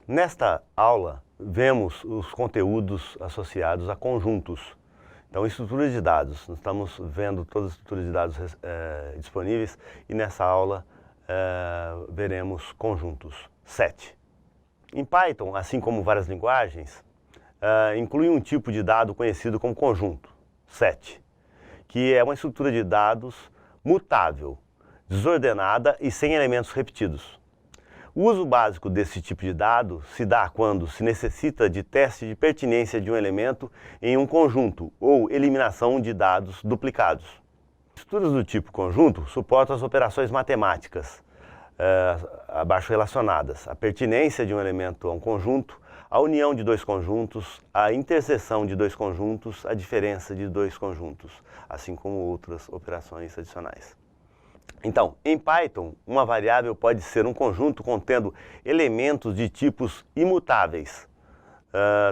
Nesta aula, vemos os conteúdos associados a conjuntos. Então, estrutura de dados. Nós estamos vendo todas as estruturas de dados disponíveis e nessa aula veremos conjuntos. 7. Em Python, assim como várias linguagens, inclui um tipo de dado conhecido como conjunto, set, que é uma estrutura de dados mutável, desordenada e sem elementos repetidos. O uso básico desse tipo de dado se dá quando se necessita de teste de pertinência de um elemento em um conjunto ou eliminação de dados duplicados. Estruturas do tipo conjunto suportam as operações matemáticas abaixo relacionadas, a pertinência de um elemento a um conjunto, a união de dois conjuntos, a interseção de dois conjuntos, a diferença de dois conjuntos, assim como outras operações adicionais. Então, em Python, uma variável pode ser um conjunto contendo elementos de tipos imutáveis,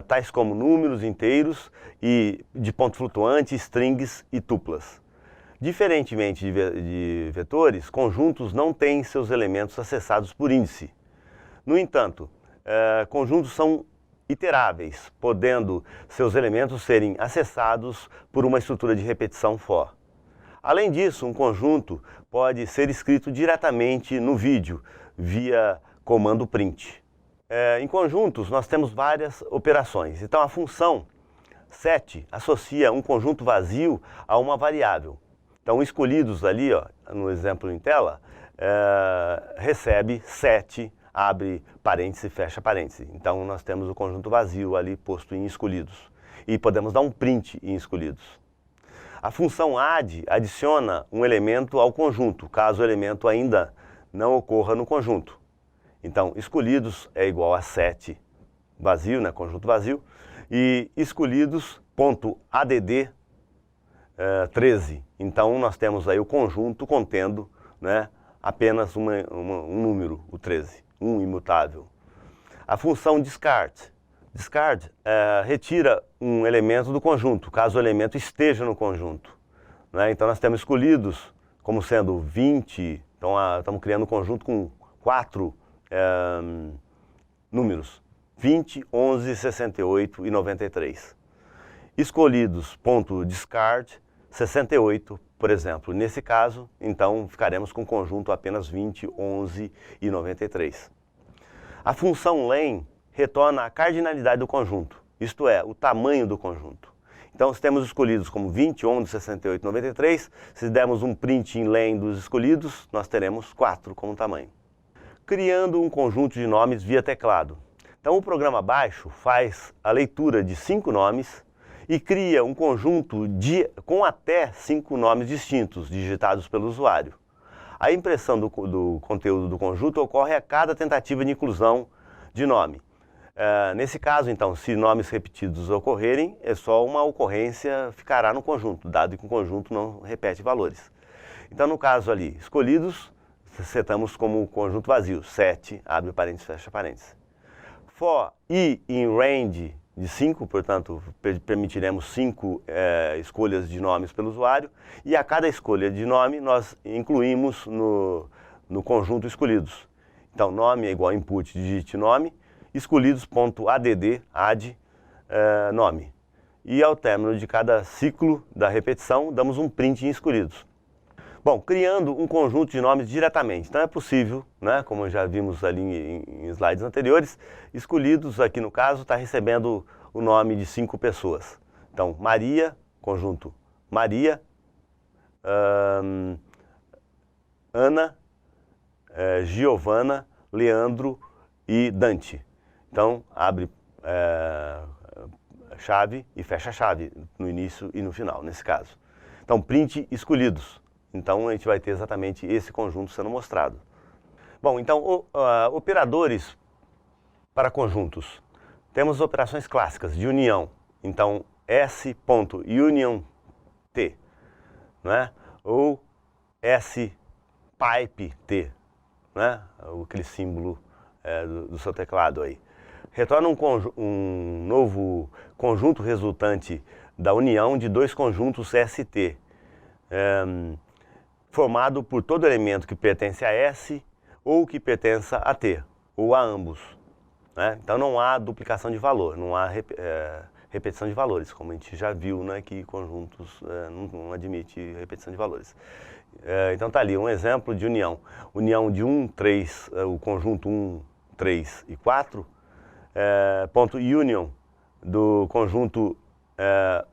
tais como números inteiros e de ponto flutuante, strings e tuplas. Diferentemente de vetores, conjuntos não têm seus elementos acessados por índice. No entanto, conjuntos são iteráveis, podendo seus elementos serem acessados por uma estrutura de repetição for. Além disso, um conjunto pode ser escrito diretamente no vídeo, via comando print. Em conjuntos, nós temos várias operações. Então, a função set associa um conjunto vazio a uma variável. Então, escolhidos ali, ó, no exemplo em tela, recebe set, abre parêntese, fecha parêntese. Então, nós temos o conjunto vazio ali posto em escolhidos. E podemos dar um print em escolhidos. A função add adiciona um elemento ao conjunto, caso o elemento ainda não ocorra no conjunto. Então, escolhidos é igual a set vazio, né, conjunto vazio, e escolhidos.add 13. Então, nós temos aí o conjunto contendo, né, apenas um número, o 13, um imutável. A função discard. Discard retira um elemento do conjunto, caso o elemento esteja no conjunto. Né? Então, nós temos escolhidos como sendo 20, então estamos criando um conjunto com 4 números, 20, 11, 68 e 93. Escolhidos.discard 68, por exemplo. Nesse caso, então, ficaremos com o conjunto apenas 20, 11 e 93. A função len retorna a cardinalidade do conjunto, isto é, o tamanho do conjunto. Então, se temos escolhidos como 20, 11, 68 e 93, se dermos um print em len dos escolhidos, nós teremos 4 como tamanho. Criando um conjunto de nomes via teclado. Então, o programa baixo faz a leitura de 5 nomes e cria um conjunto com até 5 nomes distintos, digitados pelo usuário. A impressão do conteúdo do conjunto ocorre a cada tentativa de inclusão de nome. Nesse caso, então, se nomes repetidos ocorrerem, é só uma ocorrência ficará no conjunto, dado que o conjunto não repete valores. Então, no caso ali, escolhidos, setamos como conjunto vazio, set, abre parênteses, fecha parênteses. For i in range de 5, portanto, permitiremos 5 escolhas de nomes pelo usuário, e a cada escolha de nome nós incluímos no conjunto escolhidos. Então, nome é igual a input, digite nome, escolhidos.add, add nome. E ao término de cada ciclo da repetição, damos um print em escolhidos. Bom, criando um conjunto de nomes diretamente. Então é possível, né, como já vimos ali em slides anteriores, escolhidos aqui no caso está recebendo o nome de 5 pessoas. Então, Maria, conjunto Maria, Ana, Giovana, Leandro e Dante. Então, abre chave e fecha chave no início e no final, nesse caso. Então, print escolhidos. Então, a gente vai ter exatamente esse conjunto sendo mostrado. Bom, então, operadores para conjuntos. Temos operações clássicas de união. Então, S.UnionT, né? Ou S.PipeT, né? Aquele símbolo do seu teclado aí. Retorna um novo conjunto resultante da união de dois conjuntos ST, formado por todo elemento que pertence a S ou que pertença a T, ou a ambos. né? Então não há duplicação de valor, não há repetição de valores, como a gente já viu, né, que conjuntos não admite repetição de valores. Então tá ali um exemplo de união. União de 1, 3, o conjunto 1, 3 e 4, ponto union do conjunto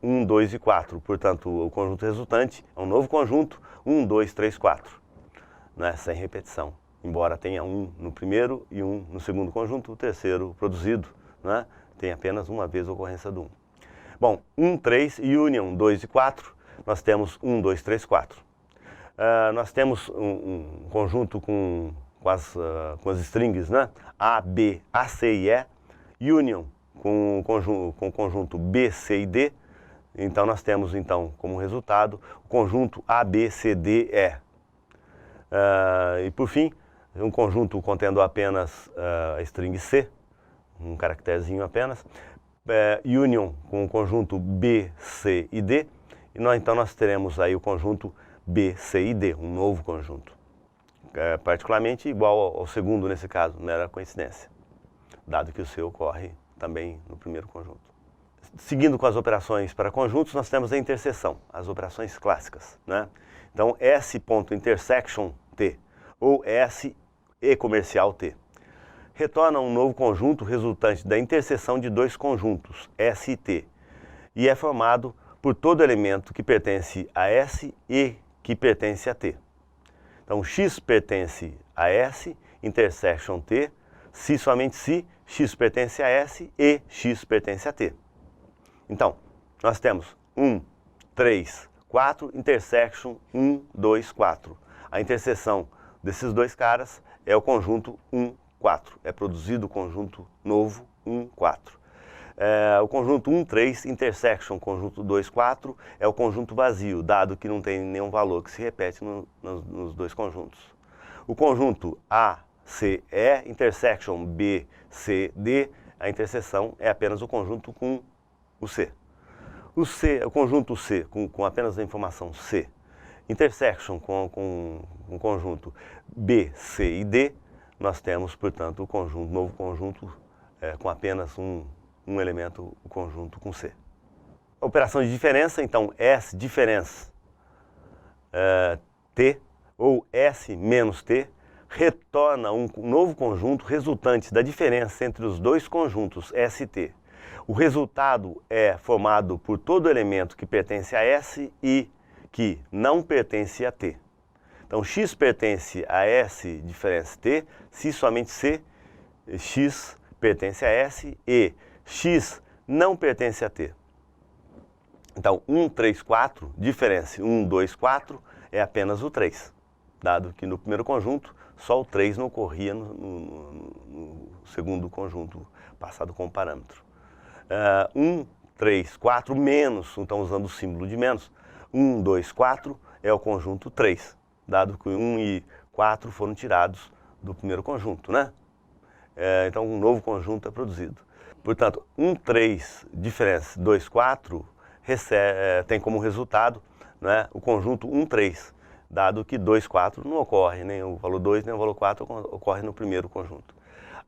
1, 2 e 4. Portanto, o conjunto resultante é um novo conjunto 1, 2, 3, 4, né, sem repetição. Embora tenha um no primeiro e um no segundo conjunto, o terceiro produzido, né, tem apenas uma vez a ocorrência do 1. Bom, 1, 3 e union 2 e 4, nós temos 1, 2, 3, 4. Nós temos um conjunto com as strings, né? A, B, A, C e E, union com o conjunto B, C e D. Então nós temos então como resultado o conjunto A, B, C, D, E. E por fim, um conjunto contendo apenas a string C, um caracterezinho apenas, union com o conjunto B, C e D. E então nós teremos aí o conjunto B, C e D, um novo conjunto. Particularmente igual ao segundo nesse caso, mera coincidência, dado que o C ocorre também no primeiro conjunto. Seguindo com as operações para conjuntos, nós temos a interseção, as operações clássicas, né? Então, S.intersection T, ou S e comercial T, retorna um novo conjunto resultante da interseção de dois conjuntos, S e T, e é formado por todo elemento que pertence a S e que pertence a T. Então, X pertence a S, intersection T, se somente se X pertence a S e X pertence a T. Então, nós temos 1, 3, 4, intersection 1, 2, 4. A interseção desses dois caras é o conjunto 1, 4. É produzido o conjunto novo 1, 4. O conjunto 1, 3, intersection conjunto 2, 4 é o conjunto vazio, dado que não tem nenhum valor que se repete nos dois conjuntos. O conjunto A, C, E, intersection B, C, D, a interseção é apenas o conjunto com o C. O conjunto C, com apenas a informação C, intersection com o conjunto B, C e D, nós temos, portanto, o novo conjunto com apenas um elemento, o conjunto com C. Operação de diferença, então S diferença T ou S menos T retorna um novo conjunto resultante da diferença entre os dois conjuntos S e T. O resultado é formado por todo elemento que pertence a S e que não pertence a T. Então X pertence a S diferença T se somente C, X pertence a S e X não pertence a T. Então, 1, 3, 4, diferença 1, 2, 4 é apenas o 3, dado que no primeiro conjunto só o 3 não ocorria no segundo conjunto passado com o parâmetro. 1, 3, 4 menos, então usando o símbolo de menos, 1, 2, 4 é o conjunto 3, dado que 1 e 4 foram tirados do primeiro conjunto, né? Então um novo conjunto é produzido. Portanto, 1, 3, diferença 2, 4, tem como resultado, né, o conjunto 1, 3, dado que 2, 4 não ocorre, nem o valor 2 nem o valor 4 ocorre no primeiro conjunto.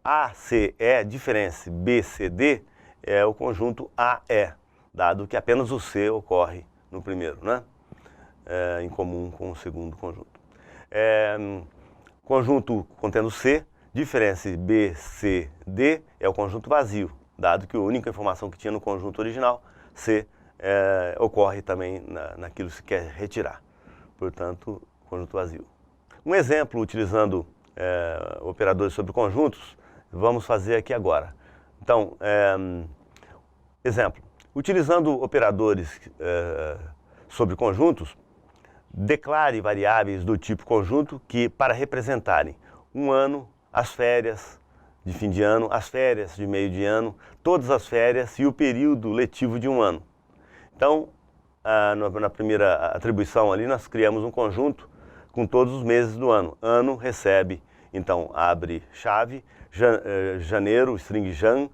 A, C, E, diferença B, C, D é o conjunto A, E, dado que apenas o C ocorre no primeiro, né, em comum com o segundo conjunto. Conjunto contendo C, diferença B, C, D é o conjunto vazio, dado que a única informação que tinha no conjunto original, C, ocorre também naquilo que se quer retirar. Portanto, conjunto vazio. Um exemplo utilizando operadores sobre conjuntos, vamos fazer aqui agora. Então, exemplo, utilizando operadores sobre conjuntos, declare variáveis do tipo conjunto que, para representarem um ano, as férias de fim de ano, as férias de meio de ano, todas as férias e o período letivo de um ano. Então, na primeira atribuição ali, nós criamos um conjunto com todos os meses do ano. Ano recebe, então, abre chave, janeiro, string jan,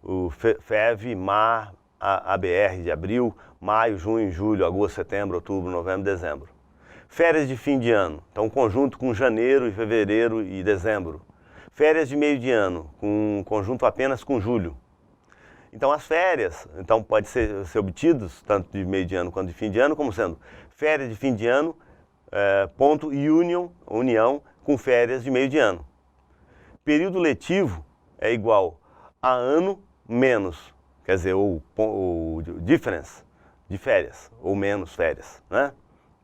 o fev, mar, ABR de abril, maio, junho, julho, agosto, setembro, outubro, novembro, dezembro. Férias de fim de ano, então um conjunto com janeiro, fevereiro e dezembro. férias de meio de ano, com um conjunto apenas com julho. Então as férias, então pode ser obtidos, tanto de meio de ano quanto de fim de ano, como sendo férias de fim de ano, ponto união com férias de meio de ano. Período letivo é igual a ano menos, quer dizer, o difference de férias, ou menos férias, né?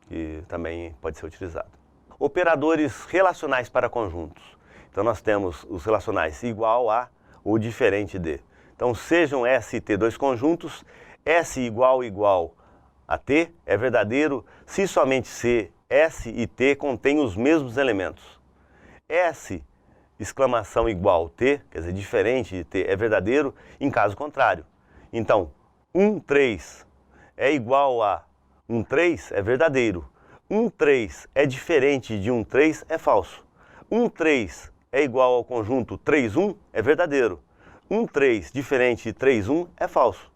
Que também pode ser utilizado. Operadores relacionais para conjuntos. Então nós temos os relacionais igual a ou diferente de. Então sejam S e T dois conjuntos, S igual a T é verdadeiro se somente C, S e T contêm os mesmos elementos. S exclamação igual T, quer dizer, diferente de T, é verdadeiro em caso contrário. Então, 3 é igual a 3 é verdadeiro. 3 é diferente de 3 é falso. 3 é igual ao conjunto 3, é verdadeiro. 3 diferente de 3, é falso.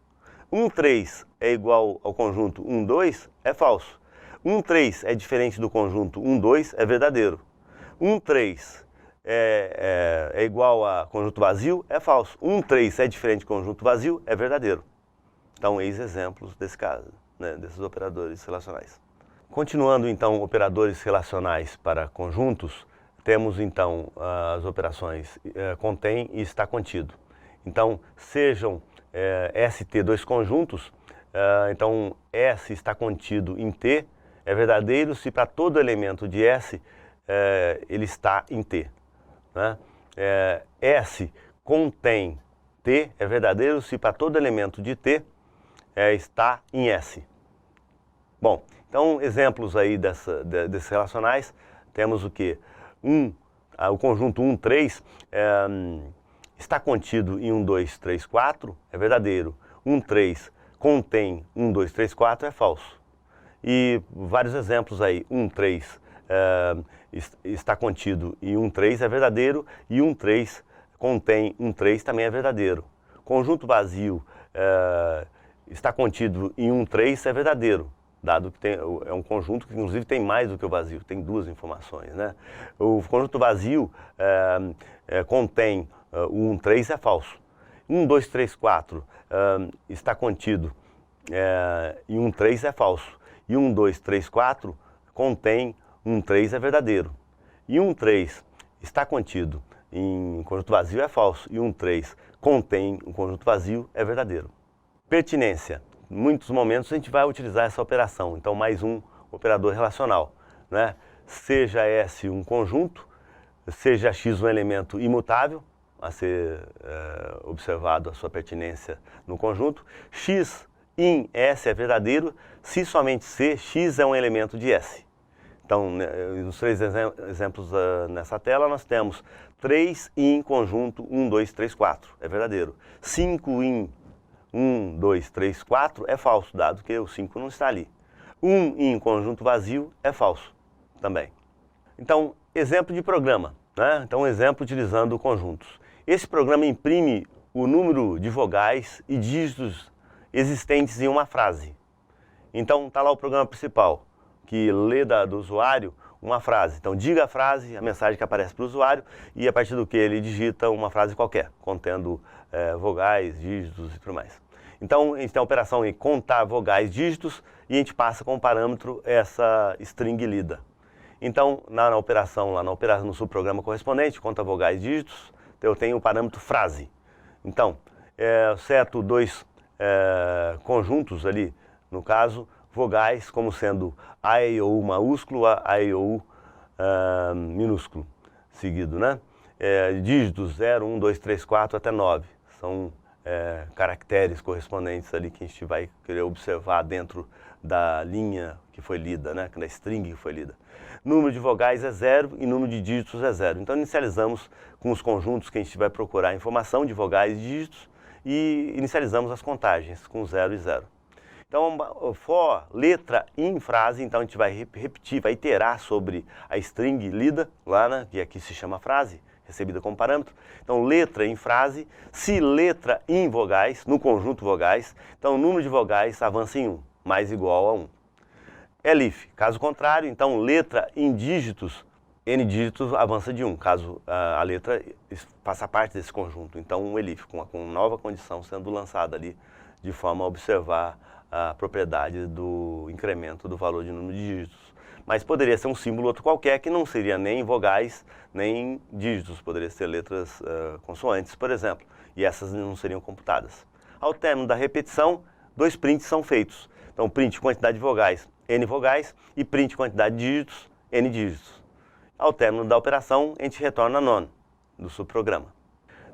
3 é igual ao conjunto 2 é falso. 3 é diferente do conjunto 2 é verdadeiro. 3 é igual a conjunto vazio é falso. 3 é diferente do conjunto vazio é verdadeiro. Então, eis exemplos desse caso, né, desses operadores relacionais. Continuando, então, operadores relacionais para conjuntos, temos, então, as operações contém e está contido. Então, sejam ST dois conjuntos, então, S está contido em T, é verdadeiro se para todo elemento de S ele está em T. Né? S contém T, é verdadeiro se para todo elemento de T está em S. Bom, então exemplos aí desses relacionais, temos o que? O conjunto 3 está contido em 2, 3, 4, é verdadeiro. 3 contém 2, 3, 4 é falso. E vários exemplos aí, 3 está contido em 3 é verdadeiro e 3 contém 3 também é verdadeiro. Conjunto vazio está contido em 3 é verdadeiro, dado que é um conjunto que inclusive tem mais do que o vazio, tem duas informações, né? O conjunto vazio contém 3 é falso. 2, 3, 4 está contido em 3 é falso. E 2, 3, 4 contém 3 é verdadeiro. E 3 está contido em conjunto vazio é falso. E 3 contém um conjunto vazio é verdadeiro. Pertinência. Em muitos momentos a gente vai utilizar essa operação. Então, mais um operador relacional, né? Seja S um conjunto, seja X um elemento imutável, a ser observado a sua pertinência no conjunto. X em S é verdadeiro se somente C, X é um elemento de S. Então, nos três exemplos nessa tela, nós temos 3 em conjunto 1, 2, 3, 4, é verdadeiro. 5 em 1, 2, 3, 4 é falso, dado que o 5 não está ali. 1 em conjunto vazio é falso também. Então, exemplo de programa, né? Então, exemplo utilizando conjuntos. Esse programa imprime o número de vogais e dígitos existentes em uma frase. Então, está lá o programa principal, que lê do usuário uma frase. Então, diga a frase, a mensagem que aparece para o usuário, e a partir do que ele digita uma frase qualquer, contendo vogais, dígitos e tudo mais. Então, a gente tem a operação em contar vogais, dígitos, e a gente passa com o parâmetro essa string lida. Então, na operação, no subprograma correspondente, conta vogais, dígitos, eu tenho o parâmetro frase. Então, seto dois conjuntos ali, no caso, vogais como sendo A, E, O maiúsculo, A, E, O minúsculo, seguido, né? Dígitos 0, 1, 2, 3, 4 até 9. São caracteres correspondentes ali que a gente vai querer observar dentro da linha que foi lida, né? Da string que foi lida. Número de vogais é 0 e número de dígitos é 0. Então, inicializamos com os conjuntos que a gente vai procurar informação de vogais e dígitos e inicializamos as contagens com 0 e 0. Então, for letra em frase, então a gente vai repetir, vai iterar sobre a string lida, lá, né, que aqui se chama frase, recebida como parâmetro. Então, letra em frase, se letra em vogais, no conjunto vogais, então o número de vogais avança em 1, mais igual a 1. Elif, caso contrário, então letra em dígitos n dígitos avança de 1, caso a letra faça parte desse conjunto. Então, um elif com nova condição sendo lançada ali, de forma a observar a propriedade do incremento do valor de número de dígitos. Mas poderia ser um símbolo outro qualquer, que não seria nem vogais, nem dígitos. Poderia ser letras consoantes, por exemplo, e essas não seriam computadas. Ao término da repetição, 2 prints são feitos. Então, print quantidade de vogais, n vogais, e print quantidade de dígitos, n dígitos. Ao término da operação, a gente retorna a none do subprograma.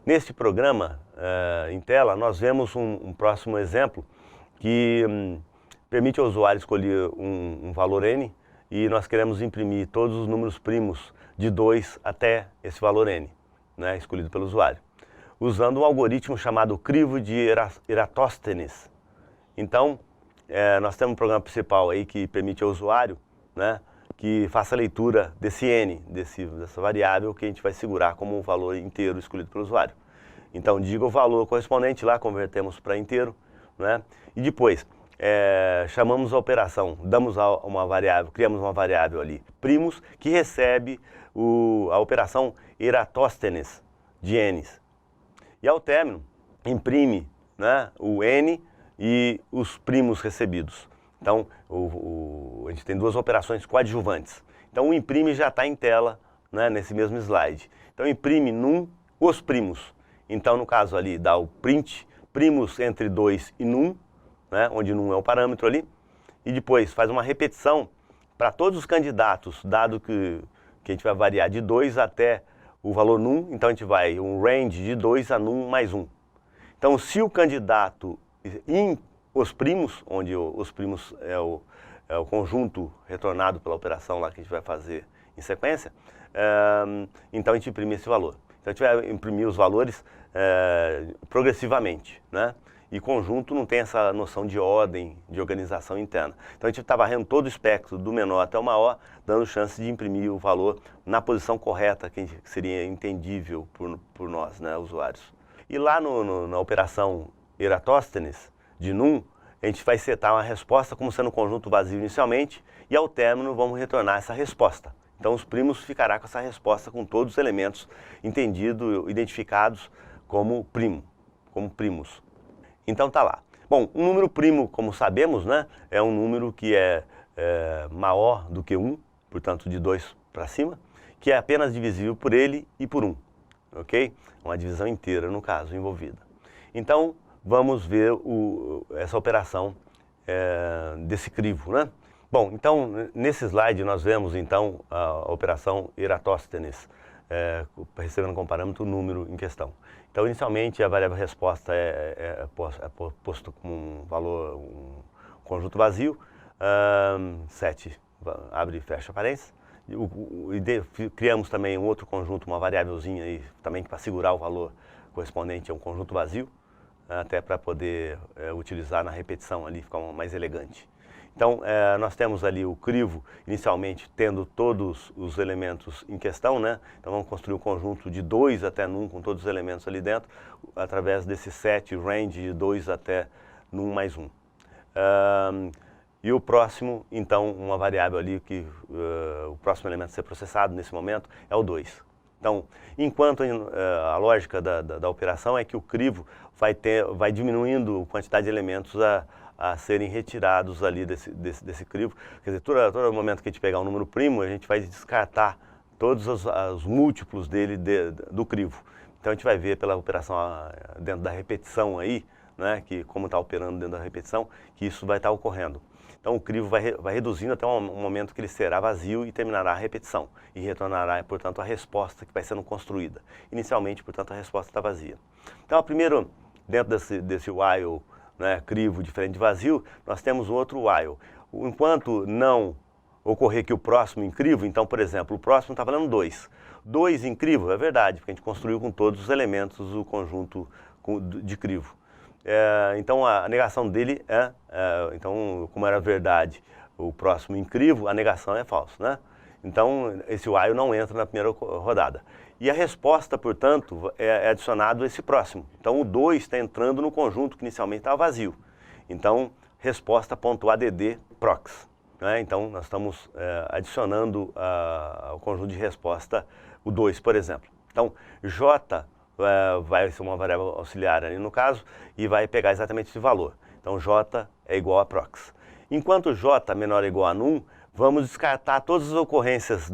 Neste programa, em tela, nós vemos um próximo exemplo que permite ao usuário escolher um valor n, e nós queremos imprimir todos os números primos de 2 até esse valor n, né, escolhido pelo usuário, usando um algoritmo chamado crivo de Eratóstenes. Então, nós temos um programa principal aí que permite ao usuário, né, que faça a leitura desse n, dessa variável que a gente vai segurar como um valor inteiro escolhido pelo usuário. Então, diga o valor correspondente lá, convertemos para inteiro, né, e depois chamamos a operação, damos uma variável, criamos uma variável ali, primos, que recebe a operação Eratóstenes de n's. E ao término, imprime, né, o n e os primos recebidos. Então, a gente tem 2 operações coadjuvantes. Então, o imprime já está em tela, né, nesse mesmo slide. Então, imprime num os primos. Então, no caso ali, dá o print, primos entre 2 e num, né, onde num é o parâmetro ali, e depois faz uma repetição para todos os candidatos, dado que a gente vai variar de 2 até o valor num, então a gente vai um range de 2 a num mais 1. Então, se o candidato em os primos, onde os primos é o conjunto retornado pela operação lá que a gente vai fazer em sequência, então a gente imprime esse valor. Então a gente vai imprimir os valores progressivamente, né? E conjunto não tem essa noção de ordem, de organização interna. Então a gente está varrendo todo o espectro, do menor até o maior, dando chance de imprimir o valor na posição correta, que seria entendível por nós, né, usuários. E lá na operação Eratóstenes, de num, a gente vai setar uma resposta como sendo um conjunto vazio inicialmente, e ao término vamos retornar essa resposta. Então os primos ficará com essa resposta com todos os elementos entendidos, identificados como primo, como primos. Então tá lá. Bom, um número primo, como sabemos, né, é um número que é maior do que 1, portanto de 2 para cima, que é apenas divisível por ele e por 1, ok? Uma divisão inteira, no caso, envolvida. Então, vamos ver essa operação desse crivo, né? Bom, então, nesse slide nós vemos, então, a operação Eratóstenes, recebendo como parâmetro o número em questão. Então, inicialmente, a variável resposta é posto como um valor, um conjunto vazio, 7, abre e fecha parênteses. Criamos também um outro conjunto, uma variávelzinha aí, também para segurar o valor correspondente a um conjunto vazio, até para poder utilizar na repetição ali, ficar mais elegante. Então, nós temos ali o crivo, inicialmente, tendo todos os elementos em questão, né? Então, vamos construir um conjunto de 2 até num, com todos os elementos ali dentro, através desse set range de 2 até num mais 1. E o próximo, então, uma variável ali, que o próximo elemento a ser processado nesse momento é o 2. Então, enquanto a lógica da operação é que o crivo vai diminuindo a quantidade de elementos a serem retirados ali desse crivo. Quer dizer, todo momento que a gente pegar um número primo, a gente vai descartar todos os múltiplos dele do crivo. Então a gente vai ver pela operação dentro da repetição aí, né, que como está operando dentro da repetição, que isso vai estar ocorrendo. Então o crivo vai reduzindo até um momento que ele será vazio e terminará a repetição. E retornará, portanto, a resposta que vai sendo construída. Inicialmente, portanto, a resposta está vazia. Então, primeiro, dentro desse while, né, crivo diferente de vazio, nós temos outro while. Enquanto não ocorrer que o próximo em crivo, então, por exemplo, o próximo está valendo 2. 2 em crivo, é verdade, porque a gente construiu com todos os elementos o conjunto de crivo. Então, a negação dele então, como era verdade o próximo em crivo, a negação é falso, né? Então, esse while não entra na primeira rodada. E a resposta, portanto, é adicionado esse próximo. Então, o 2 está entrando no conjunto que inicialmente estava vazio. Então, resposta.add prox. né? Então, nós estamos adicionando ao conjunto de resposta o 2, por exemplo. Então, J vai ser uma variável auxiliar ali no caso e vai pegar exatamente esse valor. Então, J é igual a prox. Enquanto J menor ou igual a 1, vamos descartar todas as ocorrências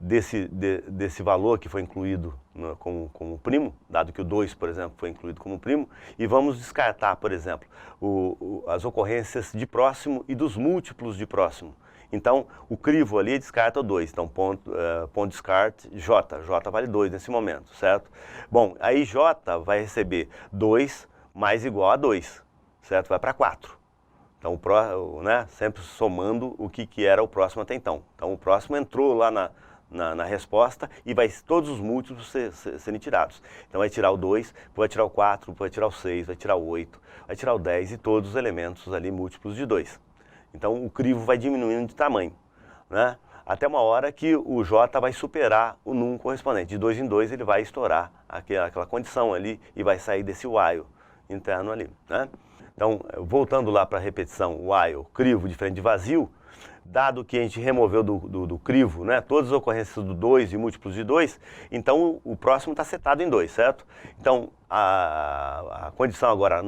desse valor que foi incluído como primo, dado que o 2, por exemplo, foi incluído como primo, e vamos descartar, por exemplo, as ocorrências de próximo e dos múltiplos de próximo. Então, o crivo ali descarta o 2, então ponto descarte J, J vale 2 nesse momento, certo? Bom, aí J vai receber 2 mais igual a 2, certo? Vai para 4. Então, né, sempre somando o que era o próximo até então. Então, o próximo entrou lá na resposta e todos os múltiplos serem tirados. Então, vai tirar o 2, vai tirar o 4, vai tirar o 6, vai tirar o 8, vai tirar o 10 e todos os elementos ali múltiplos de 2. Então, o crivo vai diminuindo de tamanho, né? Até uma hora que o J vai superar o num correspondente. De 2 em 2 ele vai estourar aquela condição ali e vai sair desse while interno ali, né? Então, voltando lá para a repetição, while, crivo diferente de vazio, dado que a gente removeu do crivo, né, todas as ocorrências do 2 e múltiplos de 2, então o próximo está setado em 2, certo? Então, a condição agora,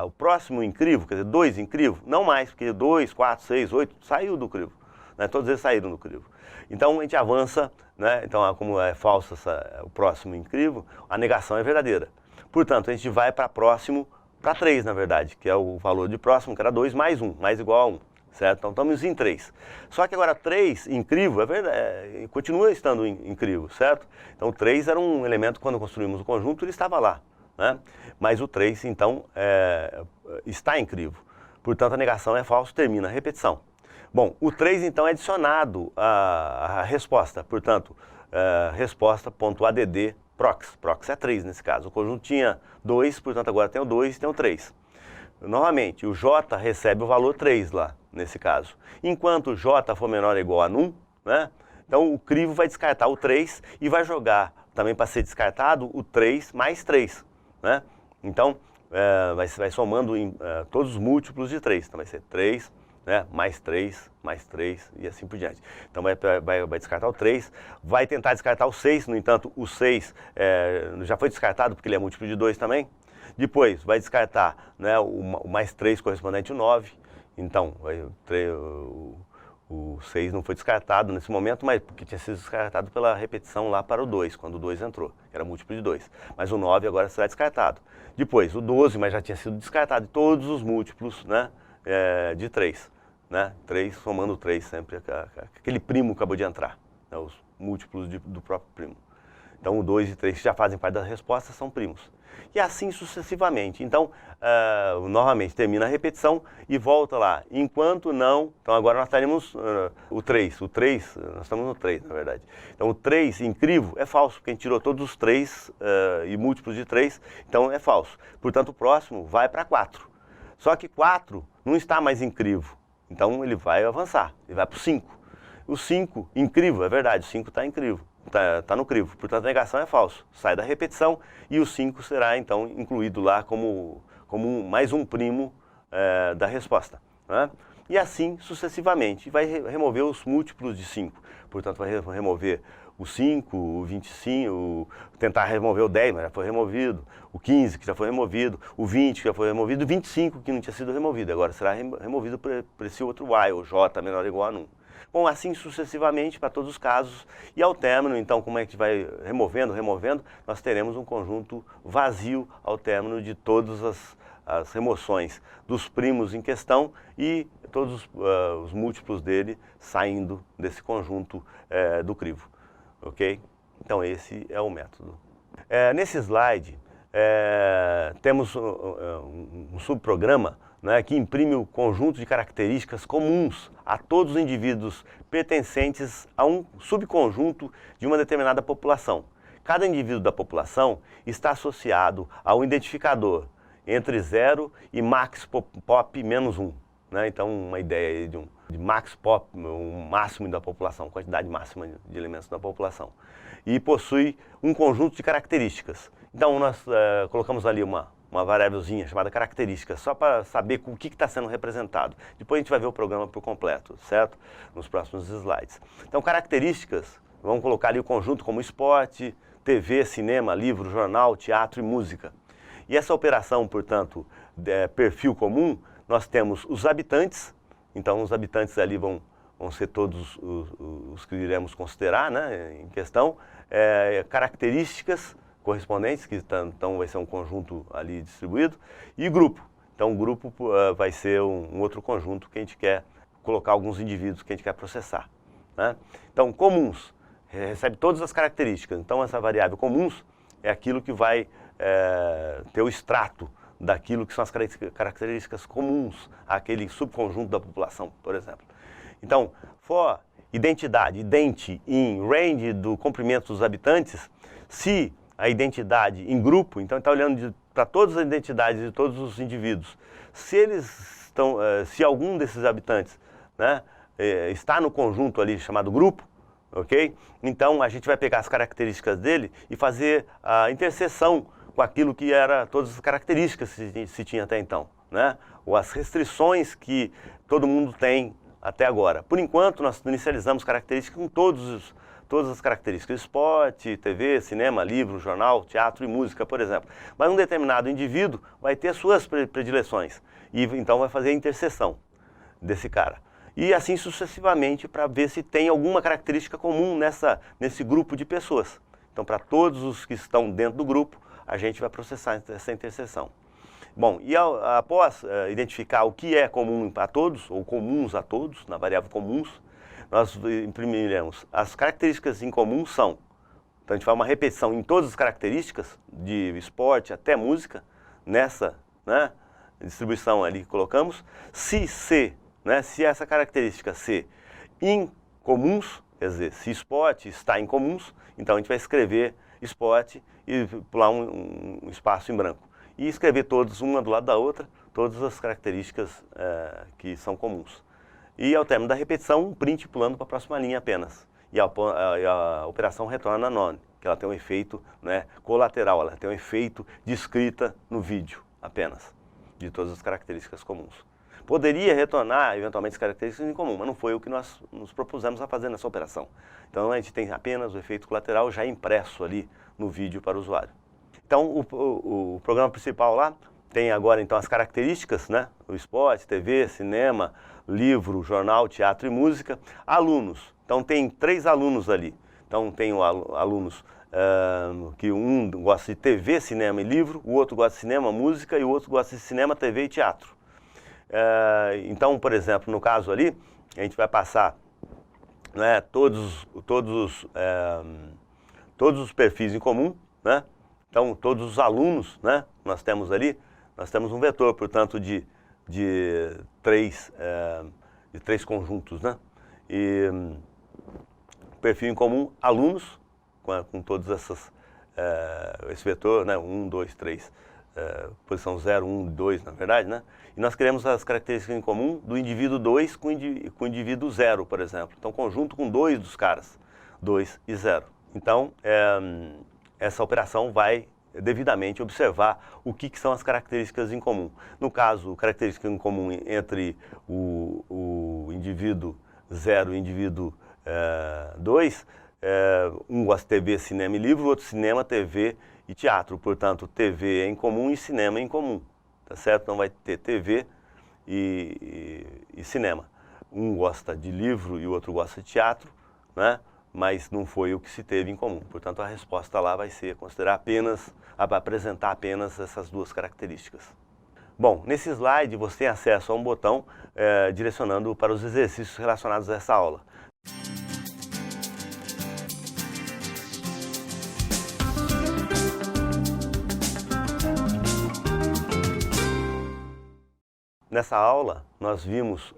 o próximo em crivo, quer dizer, 2 em crivo, não mais, porque 2, 4, 6, 8 saiu do crivo, né, todos eles saíram do crivo. Então, a gente avança, né, então, como é falso o próximo em crivo, a negação é verdadeira. Portanto, a gente vai para próximo, para 3, na verdade, que é o valor de próximo, que era 2 mais 1, mais igual a 1. Certo? Então estamos em 3. Só que agora 3 em crivo, é verdade, continua estando em crivo, certo? Então 3 era um elemento, quando construímos o conjunto, ele estava lá, né? Mas o 3, então, está em crivo. Portanto, a negação é falso, termina a repetição. Bom, o 3, então, é adicionado à resposta. Portanto, resposta.add prox. Prox é 3 nesse caso. O conjunto tinha 2, portanto, agora tem o 2 e tem o 3. Novamente, o J recebe o valor 3 lá, nesse caso. Enquanto o J for menor ou igual a num, né? Então o crivo vai descartar o 3 e vai jogar também para ser descartado o 3 mais 3, né? Então vai somando todos os múltiplos de 3. Então vai ser 3, né? Mais 3 e assim por diante. Então vai descartar o 3, vai tentar descartar o 6, no entanto o 6 já foi descartado porque ele é múltiplo de 2 também. Depois vai descartar, né, o mais 3 correspondente ao 9, então o 6 não foi descartado nesse momento, mas porque tinha sido descartado pela repetição lá para o 2, quando o 2 entrou, que era múltiplo de 2. Mas o 9 agora será descartado. Depois o 12, mas já tinha sido descartado, todos os múltiplos, né, de 3. Né, 3 somando 3 sempre, aquele primo acabou de entrar, né, os múltiplos do próprio primo. Então o 2 e 3 que já fazem parte da resposta são primos. E assim sucessivamente. Então, novamente, termina a repetição e volta lá. Enquanto não... Então agora nós teremos o 3. O 3, nós estamos no 3, na verdade. Então o 3 em crivo é falso, porque a gente tirou todos os 3 e múltiplos de 3, então é falso. Portanto, o próximo vai para 4. Só que 4 não está mais em crivo. Então ele vai avançar, ele vai para o 5. O 5 em crivo, é verdade, o 5 está em crivo. Está no crivo, portanto a negação é falso, sai da repetição e o 5 será então incluído lá como mais um primo da resposta, né? E assim sucessivamente, vai remover os múltiplos de 5, portanto vai remover o 5, o 25, tentar remover o 10, mas já foi removido, o 15 que já foi removido, o 20 que já foi removido, o 25 que não tinha sido removido, agora será removido por esse outro while, o J menor ou igual a 1. Bom, assim sucessivamente para todos os casos, e ao término, então, como é que vai removendo, nós teremos um conjunto vazio ao término de todas as remoções dos primos em questão e todos os múltiplos dele saindo desse conjunto do crivo, ok? Então esse é o método. Nesse slide, temos um subprograma, né, que imprime o conjunto de características comuns a todos os indivíduos pertencentes a um subconjunto de uma determinada população. Cada indivíduo da população está associado a um identificador entre 0 e max pop menos 1. Né? Então, uma ideia de max pop, um máximo da população, quantidade máxima de elementos da população. E possui um conjunto de características. Então, nós colocamos ali uma uma variávelzinha chamada característica, só para saber o que está sendo representado. Depois a gente vai ver o programa por completo, certo? Nos próximos slides. Então, características, vamos colocar ali o conjunto como esporte, TV, cinema, livro, jornal, teatro e música. E essa operação, portanto, perfil comum, nós temos os habitantes, então os habitantes ali vão ser todos os que iremos considerar, né, em questão, características correspondentes, que então vai ser um conjunto ali distribuído, e grupo. Então o grupo vai ser um outro conjunto que a gente quer colocar alguns indivíduos que a gente quer processar, né? Então comuns, recebe todas as características. Então essa variável comuns é aquilo que vai ter o extrato daquilo que são as características comuns àquele subconjunto da população, por exemplo. Então, for identidade, identi, in, range do comprimento dos habitantes, se a identidade em grupo, então está olhando para todas as identidades de todos os indivíduos, se eles estão, se algum desses habitantes, né, está no conjunto ali chamado grupo, ok? Então a gente vai pegar as características dele e fazer a interseção com aquilo que era todas as características que se tinha até então, né? Ou as restrições que todo mundo tem até agora. Por enquanto, nós inicializamos características com todas as características: esporte, TV, cinema, livro, jornal, teatro e música, por exemplo. Mas um determinado indivíduo vai ter suas predileções e então vai fazer a interseção desse cara. E assim sucessivamente para ver se tem alguma característica comum nesse grupo de pessoas. Então, para todos os que estão dentro do grupo, a gente vai processar essa interseção. Bom, e após identificar o que é comum a todos, ou comuns a todos, na variável comuns, nós imprimiremos as características em comum são. Então a gente faz uma repetição em todas as características, de esporte até música, nessa, né, distribuição ali que colocamos. Se C, né, se essa característica C em comuns, quer dizer, se esporte está em comuns, então a gente vai escrever esporte e pular um espaço em branco. E escrever todas, uma do lado da outra, todas as características que são comuns. E ao término da repetição, um print pulando para a próxima linha apenas. E a operação retorna none, que ela tem um efeito, né, colateral, ela tem um efeito de escrita no vídeo apenas, de todas as características comuns. Poderia retornar, eventualmente, as características em comum, mas não foi o que nós nos propusemos a fazer nessa operação. Então a gente tem apenas o efeito colateral já impresso ali no vídeo para o usuário. Então, o programa principal lá tem agora então as características, né? O esporte, TV, cinema, livro, jornal, teatro e música. Alunos. Então, tem 3 alunos ali. Então, tem alunos que um gosta de TV, cinema e livro, o outro gosta de cinema, música e o outro gosta de cinema, TV e teatro. Então, por exemplo, no caso ali, a gente vai passar, né, todos os perfis em comum, né? Então, todos os alunos, né, nós temos ali, nós temos um vetor, portanto, de 3 conjuntos, né? E perfil em comum, alunos, com todos esse vetor, né, 1, 2, 3, posição 0, 1, 2, na verdade, né? E nós queremos as características em comum do indivíduo 2 com o indivíduo 0, por exemplo. Então, conjunto com 2 dos caras, 2 e 0. Então, essa operação vai devidamente observar o que são as características em comum. No caso, característica em comum entre o indivíduo 0 e o indivíduo 2, um gosta de TV, cinema e livro, o outro cinema, TV e teatro. Portanto, TV é em comum e cinema é em comum, tá certo? Então vai ter TV e cinema. Um gosta de livro e o outro gosta de teatro, né? Mas não foi o que se teve em comum. Portanto, a resposta lá vai ser apresentar apenas essas 2 características. Bom, nesse slide você tem acesso a um botão direcionando para os exercícios relacionados a essa aula. Nessa aula, nós vimos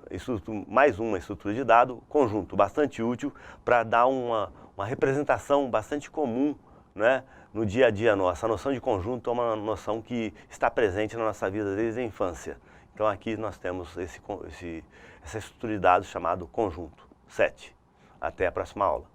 mais uma estrutura de dado conjunto, bastante útil para dar uma representação bastante comum, né, no dia a dia nosso. A noção de conjunto é uma noção que está presente na nossa vida desde a infância. Então aqui nós temos essa estrutura de dados chamado conjunto, 7. Até a próxima aula.